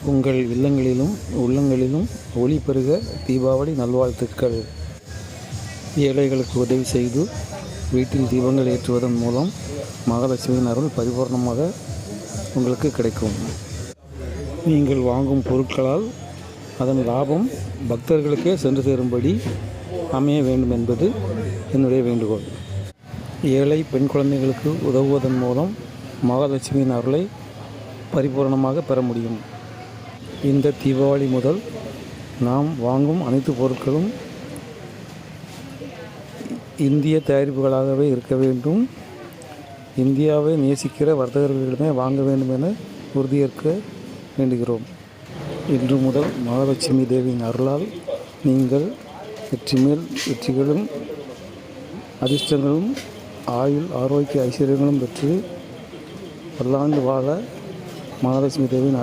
உங்கள் இல்லங்களிலும் உள்ளங்களிலும் ஒளி பெருக தீபாவளி நல்வாழ்த்துக்கள். ஏழைகளுக்கு உதவி செய்து வீட்டில் தீபங்கள் ஏற்றுவதன் மூலம் மகாலட்சுமியின் அருள் பரிபூர்ணமாக உங்களுக்கு கிடைக்கும். நீங்கள் வாங்கும் பொருட்களால் அதன் லாபம் பக்தர்களுக்கே சென்று சேரும்படி அமைய வேண்டும் என்பது என்னுடைய வேண்டுகோள். ஏழை பெண் குழந்தைகளுக்கு உதவுவதன் மூலம் மகாலட்சுமியின் அருளை பரிபூர்ணமாக பெற முடியும். இந்த தீபாவளி முதல் நாம் வாங்கும் அனைத்து பொருட்களும் இந்திய தயாரிப்புகளாகவே இருக்க வேண்டும். இந்தியாவை நேசிக்கிற வர்த்தகர்களிடமே வாங்க வேண்டும் என உறுதியேற்க வேண்டுகிறோம். இன்று முதல் மகாலட்சுமி தேவியின் அருளால் நீங்கள் வெற்றி மேல் வெற்றிகளும் அதிர்ஷ்டங்களும் ஆயுள் ஆரோக்கிய ஐஸ்வர்யங்களும் பெற்று பல்லாண்டு வாழ மகாலட்சுமி தேவியின்